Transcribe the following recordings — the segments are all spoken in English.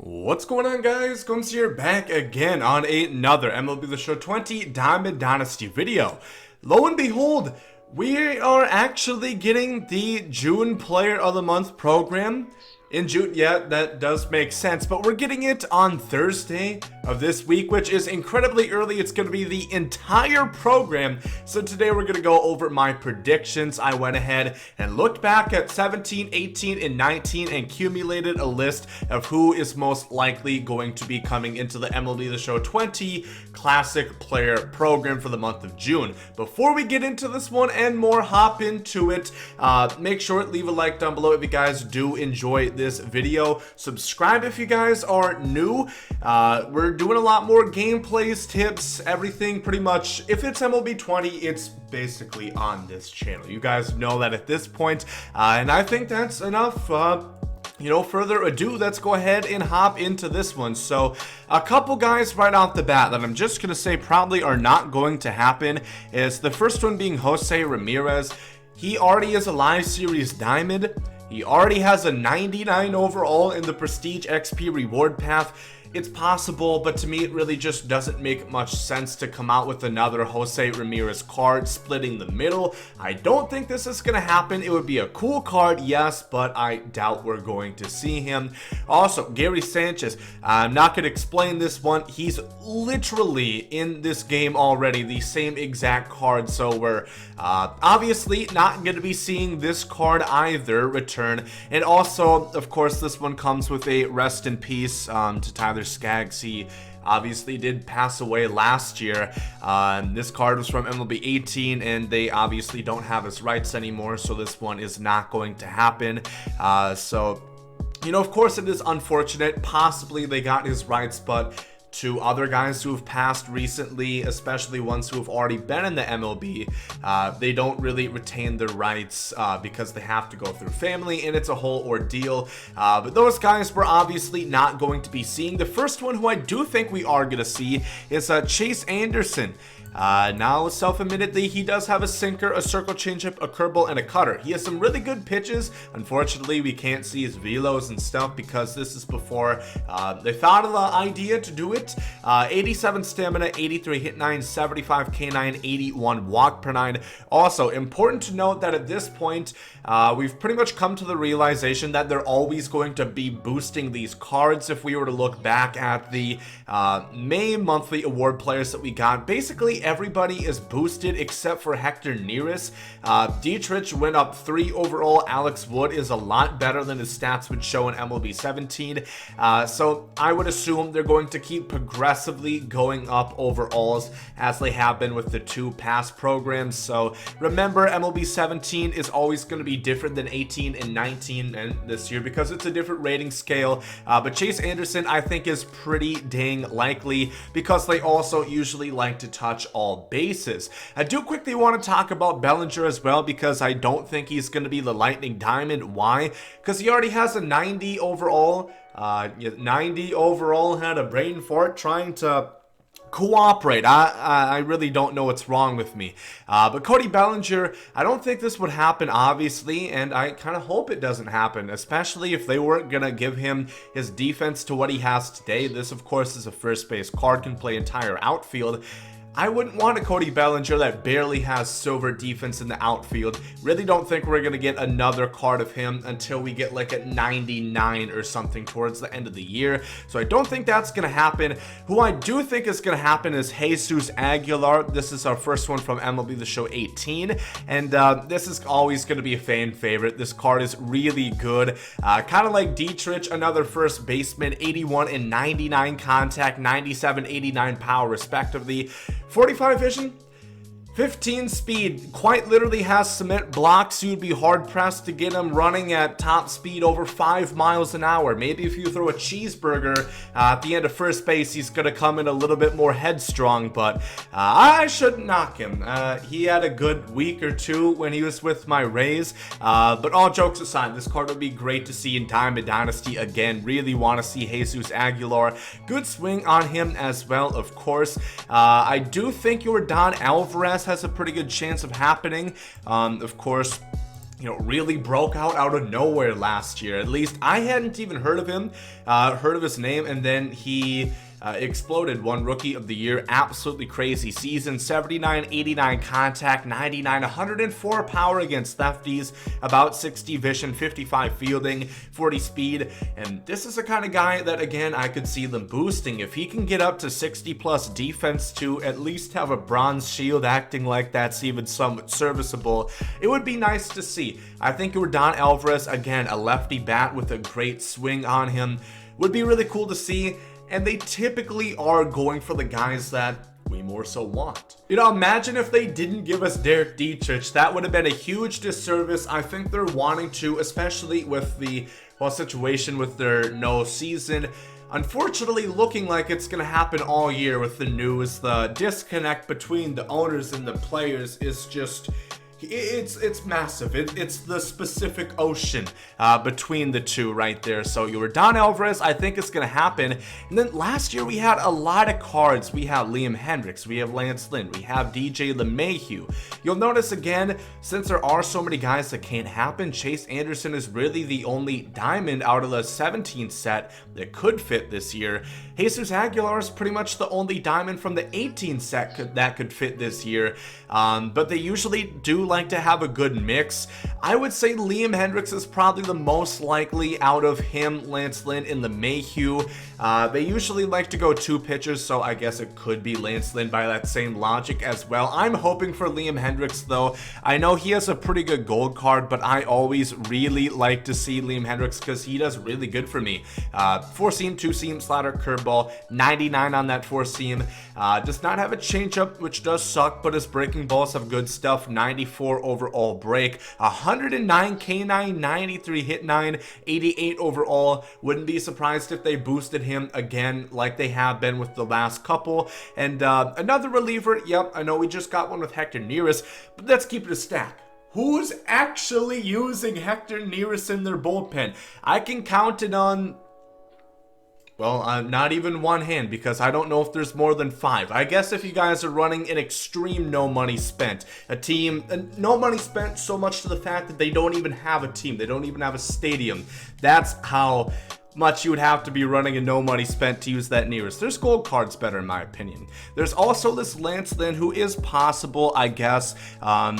What's going on, guys? Gomes here, back again on another MLB The Show 20 Diamond Dynasty video. Lo and behold, we are actually getting the June Player of the Month program in June. Yeah, that does make sense, but we're getting it on Thursday of this week, which is incredibly early. It's going to be the entire program. So today we're going to go over my predictions. I went ahead and looked back at 17, 18, and 19 and accumulated a list of who is most likely going to be coming into the MLB The Show 20 Classic Player program for the month of June. Before we get into this one and more, hop into it. Make sure to leave a like down below if you guys do enjoy this video. Subscribe if you guys are new. We're doing a lot more gameplays, tips, everything pretty much. If it's MLB 20, it's basically on this channel. You guys know that at this point, and I think that's enough. Further ado, let's go ahead and hop into this one. So a couple guys right off the bat that I'm just gonna say probably are not going to happen is the first one being Jose Ramirez. He already is a live series diamond. He already has a 99 overall in the Prestige XP reward path. It's possible, but to me it really just doesn't make much sense to come out with another Jose Ramirez card splitting the middle. I don't think this is going to happen. It would be a cool card, yes, but I doubt we're going to see him. Also, Gary Sanchez, I'm not going to explain this one. He's literally in this game already, the same exact card, so we're obviously not going to be seeing this card either return. And also, of course, this one comes with a rest in peace to Tyler Skaggs. He obviously did pass away last year. This card was from MLB 18 and they obviously don't have his rights anymore, so this one is not going to happen. Of course it is unfortunate. Possibly they got his rights, but to other guys who have passed recently, especially ones who have already been in the MLB, they don't really retain their rights because they have to go through family, and it's a whole ordeal. But those guys we're obviously not going to be seeing. The first one who I do think we are going to see is Chase Anderson. Now, self-admittedly, he does have a sinker, a circle changeup, a curveball, and a cutter. He has some really good pitches. Unfortunately, we can't see his velos and stuff because this is before they thought of the idea to do it. 87 stamina, 83 hit 9, 75 K9, 81 walk per 9. Also, important to note that at this point, we've pretty much come to the realization that they're always going to be boosting these cards. If we were to look back at the May monthly award players that we got, basically everybody is boosted except for Hector Neris. Dietrich went up 3 overall. Alex Wood is a lot better than his stats would show in MLB 17. So I would assume they're going to keep progressively going up overalls as they have been with the 2 past programs. So remember, MLB 17 is always going to be different than 18 and 19 and this year because it's a different rating scale. But Chase Anderson I think is pretty dang likely because they also usually like to touch all bases. I do quickly want to talk about Bellinger as well because I don't think he's going to be the Lightning Diamond. Why? Because he already has a 90 overall. 90 overall, had a brain fart trying to cooperate. I really don't know what's wrong with me. But Cody Bellinger, I don't think this would happen, obviously, and I kind of hope it doesn't happen, especially if they weren't going to give him his defense to what he has today. This, of course, is a first base card, can play entire outfield. I wouldn't want a Cody Bellinger that barely has silver defense in the outfield. Really don't think we're going to get another card of him until we get like a 99 or something towards the end of the year. So I don't think that's going to happen. Who I do think is going to happen is Jesus Aguilar. This is our first one from MLB The Show 18. And this is always going to be a fan favorite. This card is really good. Kind of like Dietrich, another first baseman, 81 and 99 contact, 97, 89 power respectively. 45 vision, 15 speed, quite literally has cement blocks. You'd be hard pressed to get him running at top speed over 5 miles an hour. Maybe if you throw a cheeseburger at the end of first base, he's going to come in a little bit more headstrong, but I shouldn't knock him. He had a good week or two when he was with my Rays, but all jokes aside, this card would be great to see in Diamond Dynasty again. Really want to see Jesus Aguilar. Good swing on him as well, of course. I do think Yordan Alvarez has a pretty good chance of happening. Of course, really broke out of nowhere last year. At least I hadn't even heard of him, heard of his name, and then he exploded, won Rookie of the Year. Absolutely crazy season. 79, 89 contact, 99, 104 power against lefties, about 60 vision, 55 fielding, 40 speed. And this is the kind of guy that, again, I could see them boosting. If he can get up to 60 plus defense to at least have a bronze shield acting like that's even somewhat serviceable, it would be nice to see. I think Yordan Alvarez, again, a lefty bat with a great swing on him, would be really cool to see. And they typically are going for the guys that we more so want. Imagine if they didn't give us Derek Dietrich. That would have been a huge disservice. I think they're wanting to, especially with the whole situation with their no season. Unfortunately, looking like it's going to happen all year with the news. The disconnect between the owners and the players is just... It's massive. It's the Pacific Ocean between the two right there. So Yordan Alvarez, I think it's going to happen. And then last year we had a lot of cards. We have Liam Hendriks, we have Lance Lynn, we have DJ LeMahieu. You'll notice again, since there are so many guys that can't happen, Chase Anderson is really the only diamond out of the 17 set that could fit this year. Jesus Aguilar is pretty much the only diamond from the 18 set that could fit this year. But they usually do like to have a good mix. I would say Liam Hendriks is probably the most likely out of him, Lance Lynn, and LeMahieu. They usually like to go two pitchers, so I guess it could be Lance Lynn by that same logic as well. I'm hoping for Liam Hendriks though. I know he has a pretty good gold card, but I always really like to see Liam Hendriks because he does really good for me. 4-seam, 2-seam, slider, curveball, 99 on that 4-seam. Does not have a changeup, which does suck, but his breaking balls have good stuff. 94 overall break, 109 K9, 93 hit 9, 88 overall. Wouldn't be surprised if they boosted him again like they have been with the last couple. And another reliever, yep, I know we just got one with Hector Neris, but let's keep it a stack. Who's actually using Hector Neris in their bullpen? I can count it on... well, not even one hand, because I don't know if there's more than 5. I guess if you guys are running an extreme no money spent, a team, no money spent so much to the fact that they don't even have a team, they don't even have a stadium. That's how much you would have to be running a no money spent to use that Neris. There's gold cards better in my opinion. There's also this Lance Lynn who is possible, I guess.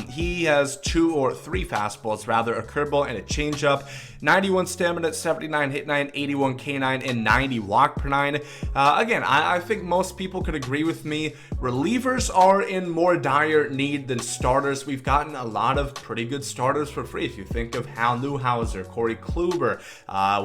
He has 2 or 3 fastballs, rather, a curveball and a changeup. 91 stamina, 79 hit 9, 81 K9, and 90 walk per 9. Again, I think most people could agree with me. Relievers are in more dire need than starters. We've gotten a lot of pretty good starters for free. If you think of Hal Newhouser, Corey Kluber,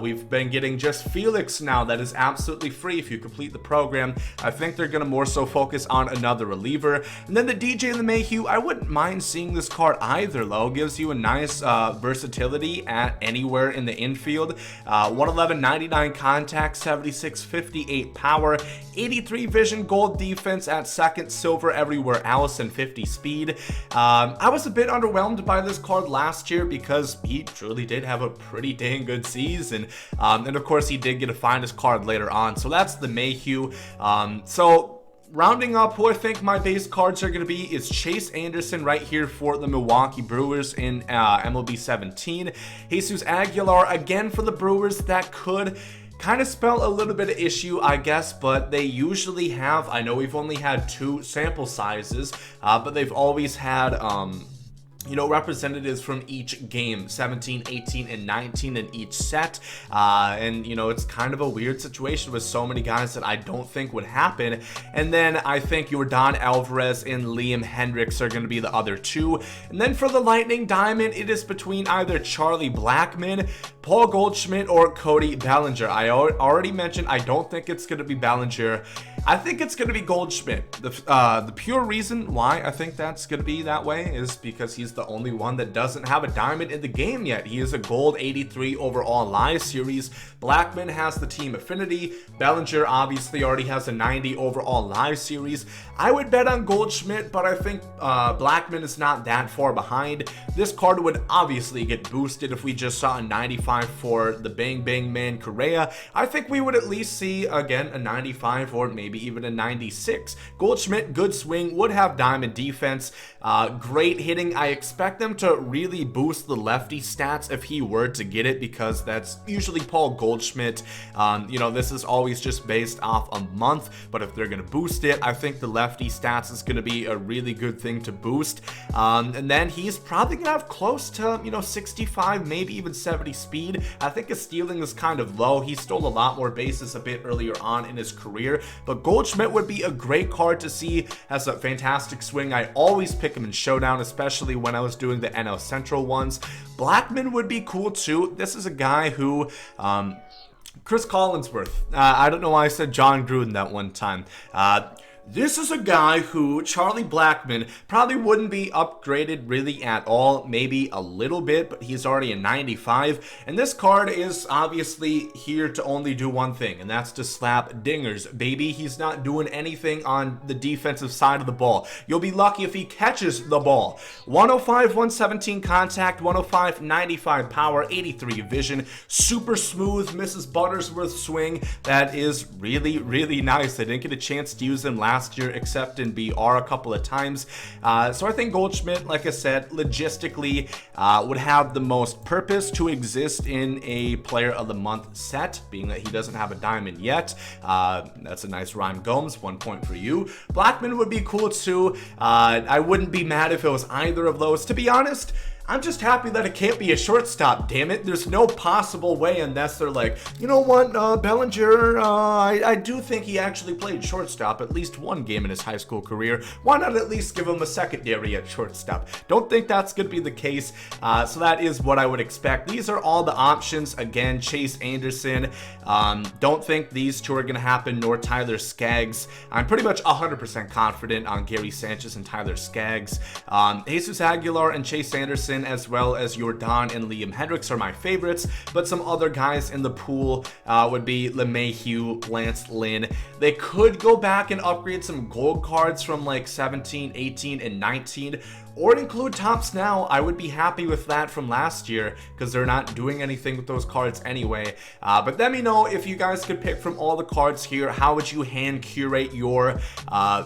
we've been getting just Felix now that is absolutely free if you complete the program. I think they're going to more so focus on another reliever. And then the DJ LeMahieu, I wouldn't mind seeing this card either though. Gives you a nice versatility at anywhere in the infield. 111, 99 contact, 76, 58 power, 83 vision, gold defense at second, silver everywhere else, and 50 speed. I was a bit underwhelmed by this card last year because he truly did have a pretty dang good season. And of course he did get a finest card later on. So that's the Mayhew. Rounding up who I think my base cards are going to be is Chase Anderson right here for the Milwaukee Brewers in MLB 17. Jesus Aguilar again for the Brewers. That could kind of spell a little bit of issue, I guess, but they usually have, I know we've only had 2 sample sizes, but they've always had representatives from each game, 17, 18, and 19 in each set. And it's kind of a weird situation with so many guys that I don't think would happen. And then I think Yordan Alvarez and Liam Hendriks are going to be the other 2. And then for the Lightning Diamond, it is between either Charlie Blackmon, Paul Goldschmidt, or Cody Bellinger. I already mentioned I don't think it's going to be Bellinger. I think it's going to be Goldschmidt. The pure reason why I think that's going to be that way is because he's the only one that doesn't have a diamond in the game yet. He is a gold 83 overall live series. Blackmon has the team affinity. Bellinger obviously already has a 90 overall live series. I would bet on Goldschmidt, but I think Blackmon is not that far behind. This card would obviously get boosted if we just saw a 95 95 for the Bang Bang Man Correa, I think we would at least see, again, a 95 or maybe even a 96. Goldschmidt, good swing, would have diamond defense, great hitting. I expect them to really boost the lefty stats if he were to get it, because that's usually Paul Goldschmidt. You know, this is always just based off a month, but if they're going to boost it, I think the lefty stats is going to be a really good thing to boost. And then he's probably going to have close to, you know, 65, maybe even 70 speed. I think his stealing is kind of low. He stole a lot more bases a bit earlier on in his career, but Goldschmidt would be a great card to see. Has a fantastic swing. I always pick him in Showdown, especially when I was doing the NL Central ones. Blackmon would be cool too. This is a guy who, Chris Collinsworth. I don't know why I said John Gruden that one time. This is a guy who, Charlie Blackmon, probably wouldn't be upgraded really at all, maybe a little bit, but he's already a 95, and this card is obviously here to only do one thing, and that's to slap dingers, baby. He's not doing anything on the defensive side of the ball. You'll be lucky if he catches the ball. 105, 117 contact, 105, 95 power, 83 vision, super smooth Mrs. Buttersworth swing. That is really, really nice. I didn't get a chance to use him last year except in BR a couple of times. So I think Goldschmidt, like I said, logistically would have the most purpose to exist in a player of the month set, being that he doesn't have a diamond yet. That's a nice rhyme, Gomes, 1 point for you. Blackmon would be cool too. I wouldn't be mad if it was either of those. To be honest, I'm just happy that it can't be a shortstop, damn it. There's no possible way unless they're like, you know what, Bellinger, I do think he actually played shortstop at least one game in his high school career. Why not at least give him a secondary at shortstop? Don't think that's going to be the case, so that is what I would expect. These are all the options. Again, Chase Anderson, don't think these two are going to happen, nor Tyler Skaggs. I'm pretty much 100% confident on Gary Sanchez and Tyler Skaggs. Jesus Aguilar and Chase Anderson, as well as Jordan and Liam Hendricks, are my favorites, but some other guys in the pool would be LeMahieu, Lance Lynn. They could go back and upgrade some gold cards from like 17, 18, and 19, or include Topps Now. I would be happy with that from last year because they're not doing anything with those cards anyway. But let me know if you guys could pick from all the cards here, how would you hand curate your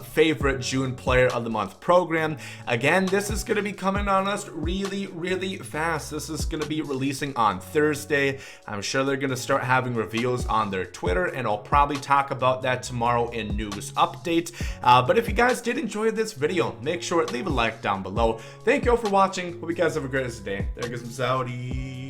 favorite June Player of the Month program? Again, this is going to be coming on us really, really fast. This is going to be releasing on Thursday. I'm sure they're going to start having reveals on their Twitter, and I'll probably talk about that tomorrow in news update. But if you guys did enjoy this video, make sure to leave a like down below. Thank you all for watching. Hope you guys have a great day. There goes some Saudi.